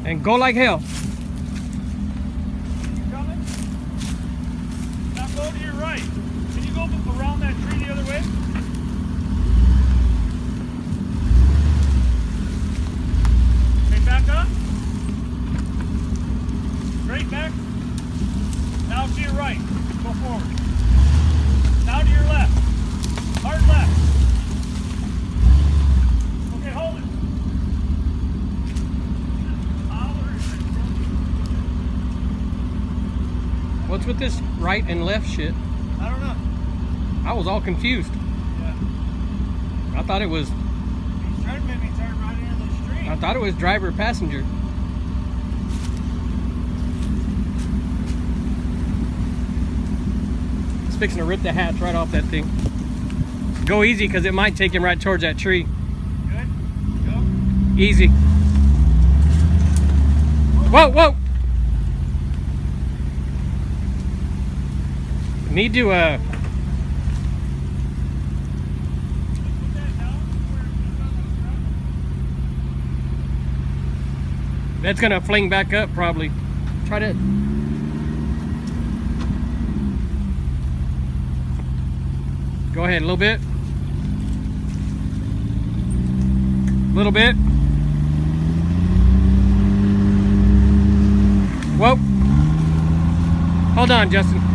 And go like hell. You coming? Now go to your right. Can you go around that tree the other way? Okay, back up. Straight back. Now to your right. Go forward. Now to your left. Hard left. Okay, hold it. What's with this right and left shit? I don't know. I was all confused. Yeah. I thought it was. He's trying to make me turn right into the street. I thought it was driver passenger. He's fixing to rip the hatch right off that thing. Go easy, because it might take him right towards that tree. Good. Go. Easy. Whoa, whoa! Need to Put that down where it's on the truck. that's gonna fling back up probably. Try to. Go ahead, a little bit. A little bit. Whoa. Hold on, Justin.